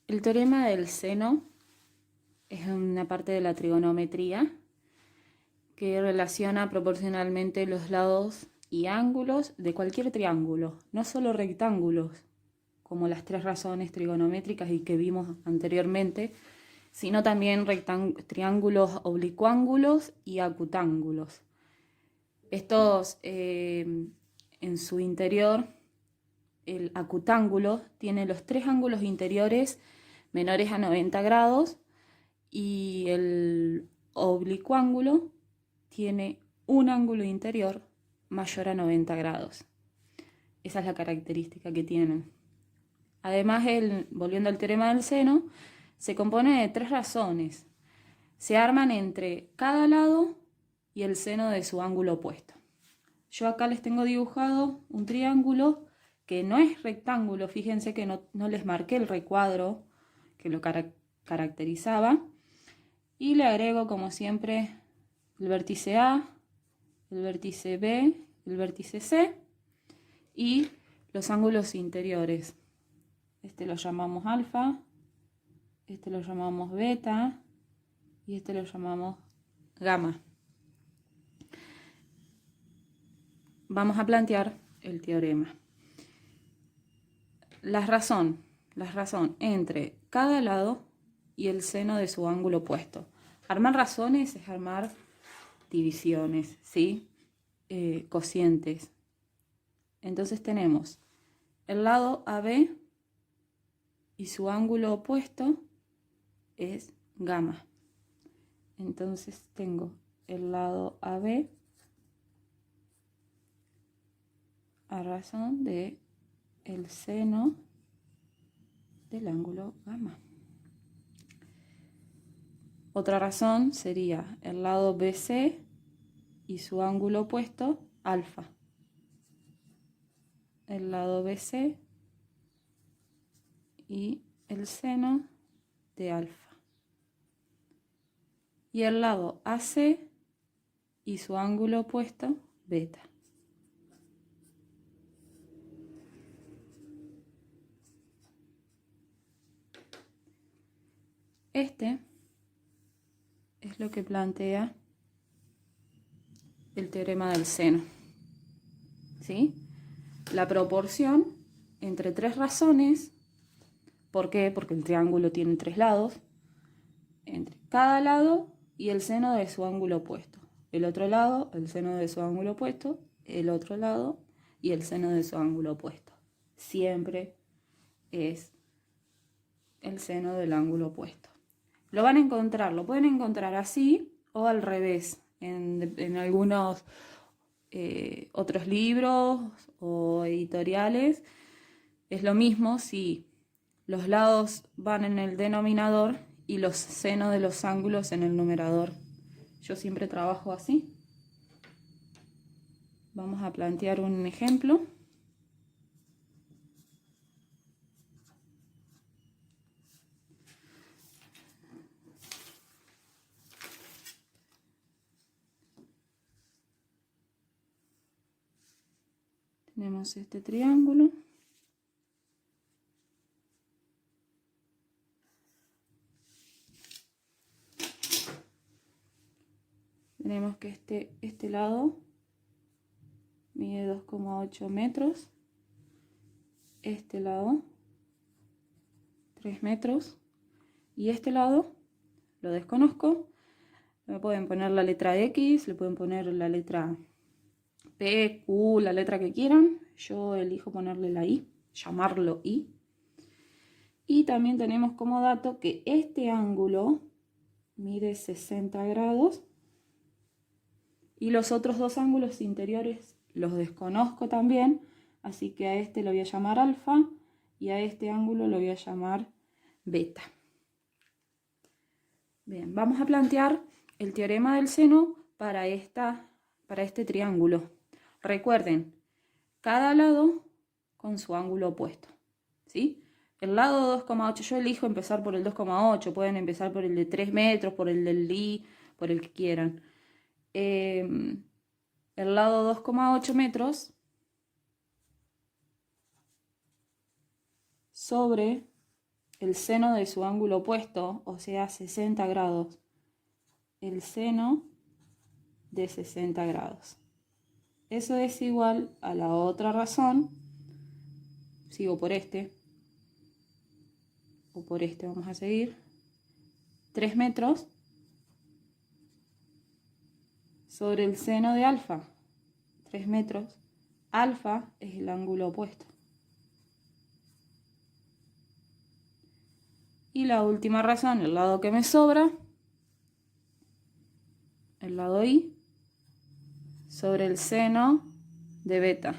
El teorema del seno es una parte de la trigonometría que relaciona proporcionalmente los lados y ángulos de cualquier triángulo, no solo rectángulos, como las tres razones trigonométricas y que vimos anteriormente, sino también triángulos oblicuángulos y acutángulos. Estos, en su interior, el acutángulo tiene los tres ángulos interiores menores a 90 grados y el oblicuángulo tiene un ángulo interior mayor a 90 grados. Esa es la característica que tienen. Además, volviendo al teorema del seno, se compone de tres razones. Se arman entre cada lado y el seno de su ángulo opuesto. Yo acá les tengo dibujado un triángulo que no es rectángulo. Fíjense que no les marqué el recuadro que lo caracterizaba. Y le agrego, como siempre, el vértice A, el vértice B, el vértice C y los ángulos interiores. Este lo llamamos alfa, este lo llamamos beta y este lo llamamos gamma. Vamos a plantear el teorema. La razón entre cada lado y el seno de su ángulo opuesto. Armar razones es armar divisiones, ¿sí? Cocientes. Entonces tenemos el lado AB y su ángulo opuesto es gamma. Entonces tengo el lado AB a razón de el seno del ángulo gamma. Otra razón sería el lado BC y su ángulo opuesto alfa. El lado BC y el seno de alfa. Y el lado AC y su ángulo opuesto beta. Este es lo que plantea el teorema del seno. ¿Sí? La proporción entre tres razones. ¿Por qué? Porque el triángulo tiene tres lados. Entre cada lado y el seno de su ángulo opuesto. El otro lado, el seno de su ángulo opuesto. El otro lado y el seno de su ángulo opuesto. Siempre es el seno del ángulo opuesto. Lo van a encontrar, lo pueden encontrar así o al revés. En algunos otros libros o editoriales es lo mismo si los lados van en el denominador y los senos de los ángulos en el numerador. Yo siempre trabajo así. Vamos a plantear un ejemplo. Tenemos este triángulo. Tenemos que este lado mide 2,8 metros. Este lado 3 metros. Y este lado lo desconozco. Me pueden poner la letra X, le pueden poner la letra P, Q, la letra que quieran. Yo elijo ponerle la I, llamarlo I. Y también tenemos como dato que este ángulo mide 60 grados. Y los otros dos ángulos interiores los desconozco también. Así que a este lo voy a llamar alfa y a este ángulo lo voy a llamar beta. Bien, vamos a plantear el teorema del seno para este triángulo. Recuerden, cada lado con su ángulo opuesto, ¿sí? El lado 2,8, yo elijo empezar por el 2,8, pueden empezar por el de 3 metros, por el del I, por el que quieran. El lado 2,8 metros sobre el seno de su ángulo opuesto, o sea, 60 grados. El seno de 60 grados. Eso es igual a la otra razón. Sigo por este. O por este vamos a seguir. 3 metros sobre el seno de alfa. 3 metros. Alfa es el ángulo opuesto. Y la última razón, el lado que me sobra, el lado I, sobre el seno de beta.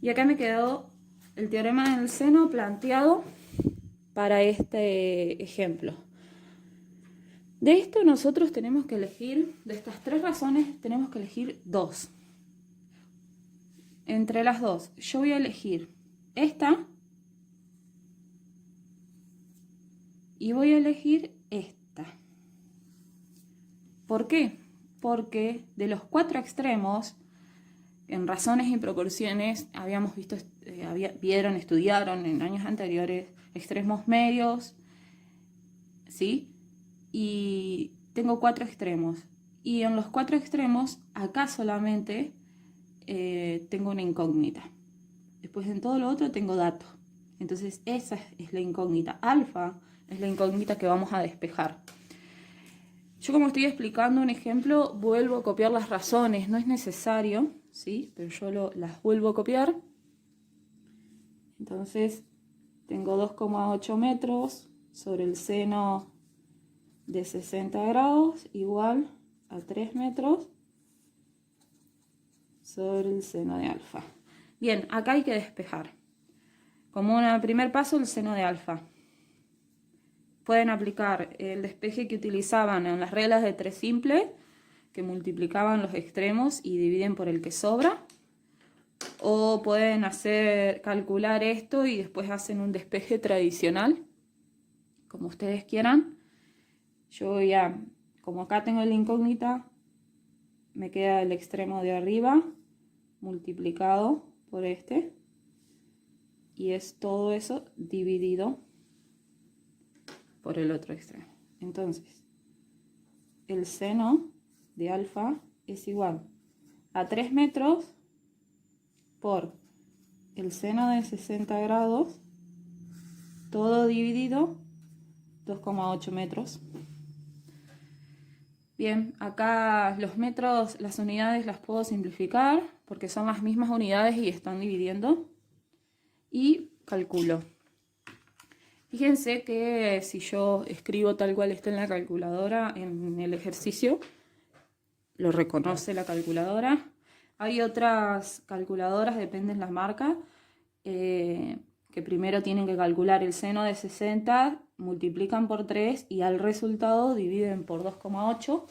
Y acá me quedó el teorema del seno planteado para este ejemplo. De esto nosotros tenemos que elegir, de estas 3 razones, tenemos que elegir 2. Entre las 2, yo voy a elegir esta y voy a elegir esta. ¿Por qué? Porque de los 4 extremos, en razones y proporciones, habíamos visto, estudiaron en años anteriores extremos medios, ¿sí? Y tengo 4 extremos. Y en los 4 extremos, acá solamente tengo una incógnita. Después en todo lo otro tengo datos. Entonces esa es la incógnita. Alfa es la incógnita que vamos a despejar. Yo, como estoy explicando un ejemplo, vuelvo a copiar las razones. No es necesario, ¿sí? Pero yo las vuelvo a copiar. Entonces tengo 2,8 metros sobre el seno de 60 grados igual a 3 metros sobre el seno de alfa. Bien, acá hay que despejar. Como un primer paso, el seno de alfa. Pueden aplicar el despeje que utilizaban en las reglas de 3 simple, que multiplicaban los extremos y dividen por el que sobra. O pueden calcular esto y después hacen un despeje tradicional, como ustedes quieran. Yo voy a, como acá tengo la incógnita, me queda el extremo de arriba multiplicado por este. Y es todo eso dividido por el otro extremo. Entonces, el seno de alfa es igual a 3 metros por el seno de 60 grados, todo dividido 2,8 metros. Bien, acá los metros, las unidades las puedo simplificar porque son las mismas unidades y están dividiendo. Y calculo. Fíjense que si yo escribo tal cual está en la calculadora, en el ejercicio, lo reconoce la calculadora. Hay otras calculadoras, dependen la marca, que primero tienen que calcular el seno de 60, multiplican por 3 y al resultado dividen por 2,8.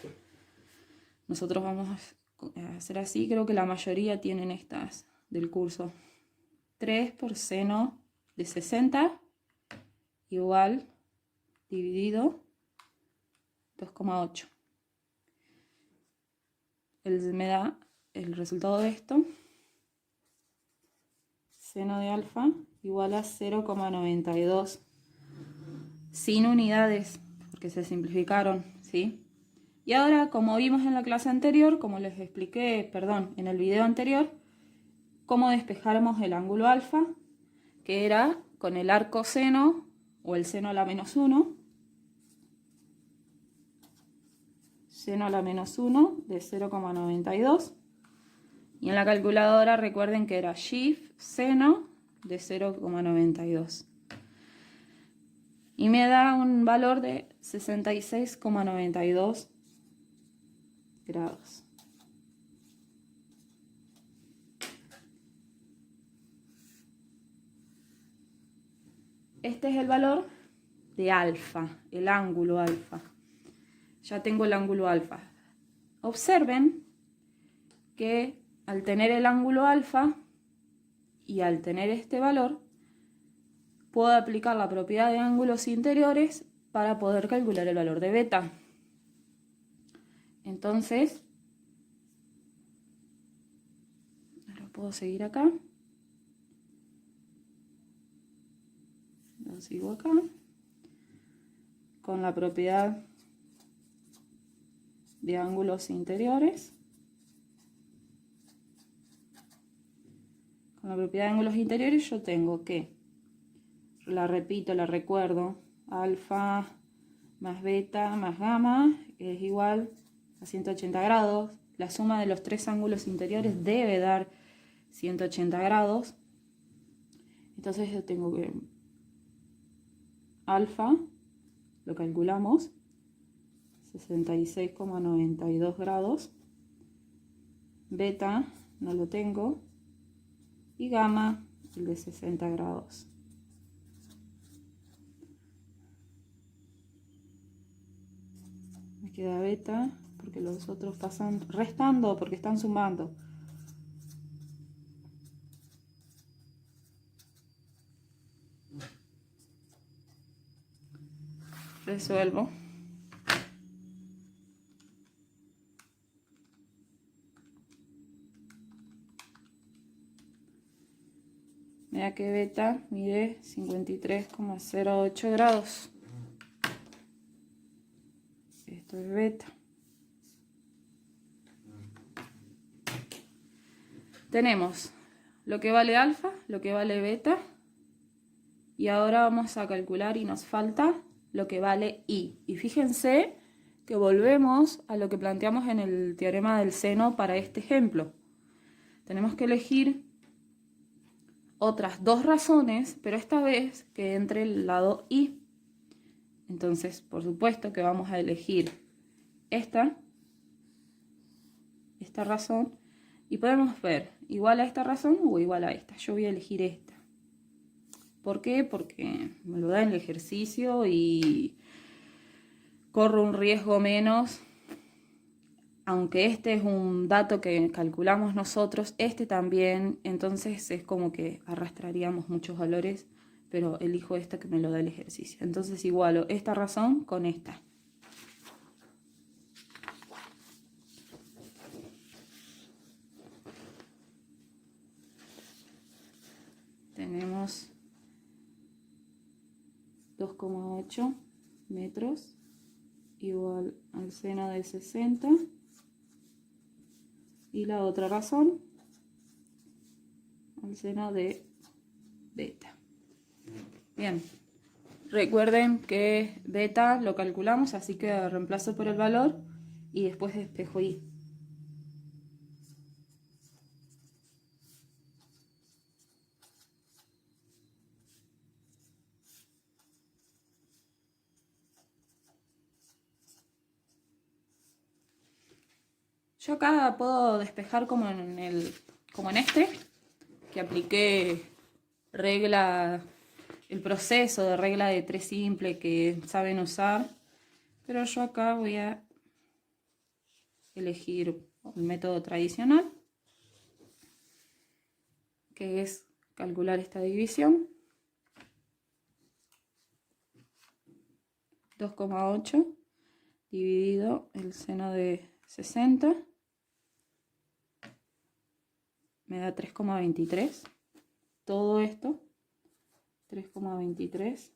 Nosotros vamos a hacer así, creo que la mayoría tienen estas del curso. 3 por seno de 60 igual dividido 2,8. Me da el resultado de esto. Seno de alfa igual a 0,92. Sin unidades, porque se simplificaron, ¿sí? Y ahora, como vimos en la clase anterior, como les expliqué, en el video anterior, cómo despejáramos el ángulo alfa, que era con el arco seno o el seno a la menos 1, seno a la menos 1 de 0,92, y en la calculadora recuerden que era shift seno de 0,92 y me da un valor de 66,92 grados. Este es el valor de alfa, el ángulo alfa. Ya tengo el ángulo alfa. Observen que al tener el ángulo alfa y al tener este valor, puedo aplicar la propiedad de ángulos interiores para poder calcular el valor de beta. Entonces, ahora puedo seguir acá. sigo acá con la propiedad de ángulos interiores. Con la propiedad de ángulos interiores yo tengo que, la repito, la recuerdo, alfa más beta más gamma es igual a 180 grados. La suma de los tres ángulos interiores debe dar 180 grados. Entonces yo tengo que alfa, lo calculamos, 66,92 grados. Beta no lo tengo. Y gamma, el de 60 grados. Me queda beta, porque los otros pasan restando, porque están sumando. Resuelvo. Mira que beta mide 53,08 grados. Esto es beta. Tenemos lo que vale alfa, lo que vale beta. Y ahora vamos a calcular y nos falta lo que vale i. Y fíjense que volvemos a lo que planteamos en el teorema del seno para este ejemplo. Tenemos que elegir otras dos razones, pero esta vez que entre el lado i. Entonces, por supuesto que vamos a elegir esta razón, y podemos ver igual a esta razón o igual a esta. Yo voy a elegir esta. ¿Por qué? Porque me lo da en el ejercicio y corro un riesgo menos. Aunque este es un dato que calculamos nosotros, este también, entonces es como que arrastraríamos muchos valores, pero elijo esta que me lo da el ejercicio. Entonces igualo esta razón con esta. Tenemos 2,8 metros igual al seno de 60. Y la otra razón, al seno de beta. Bien, recuerden que beta lo calculamos, así que reemplazo por el valor y después despejo i. Yo acá puedo despejar como en este, que apliqué el proceso de regla de 3 simple que saben usar, pero yo acá voy a elegir el método tradicional, que es calcular esta división. 2,8 dividido el seno de 60 me da 3,23. Todo esto 3,23.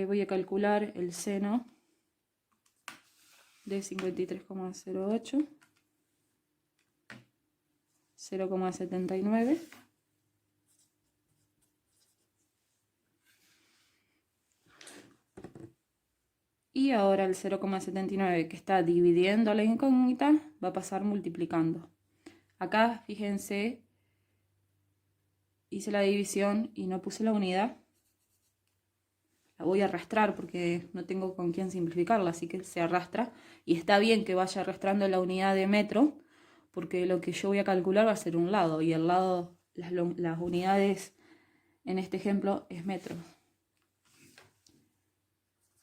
Voy a calcular el seno de 53,08, 0,79. Y ahora el 0,79 que está dividiendo la incógnita va a pasar multiplicando. Acá, fíjense, hice la división y no puse la unidad. La voy a arrastrar porque no tengo con quién simplificarla, así que se arrastra. Y está bien que vaya arrastrando la unidad de metro, porque lo que yo voy a calcular va a ser un lado. Y el lado, las unidades en este ejemplo es metro.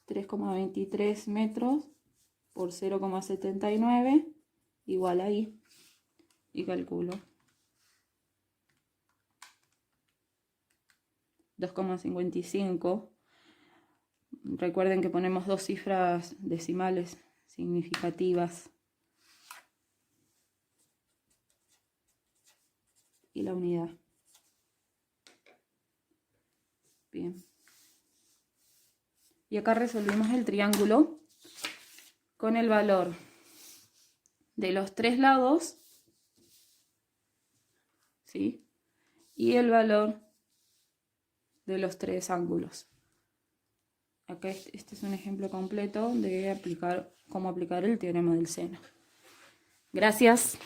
3,23 metros por 0,79 igual a i. Y calculo 2,55. Recuerden que ponemos dos cifras decimales significativas. Y la unidad. Bien. Y acá resolvimos el triángulo con el valor de los 3 lados, ¿sí? Y el valor de los 3 ángulos. Acá este es un ejemplo completo de cómo aplicar el teorema del seno. Gracias.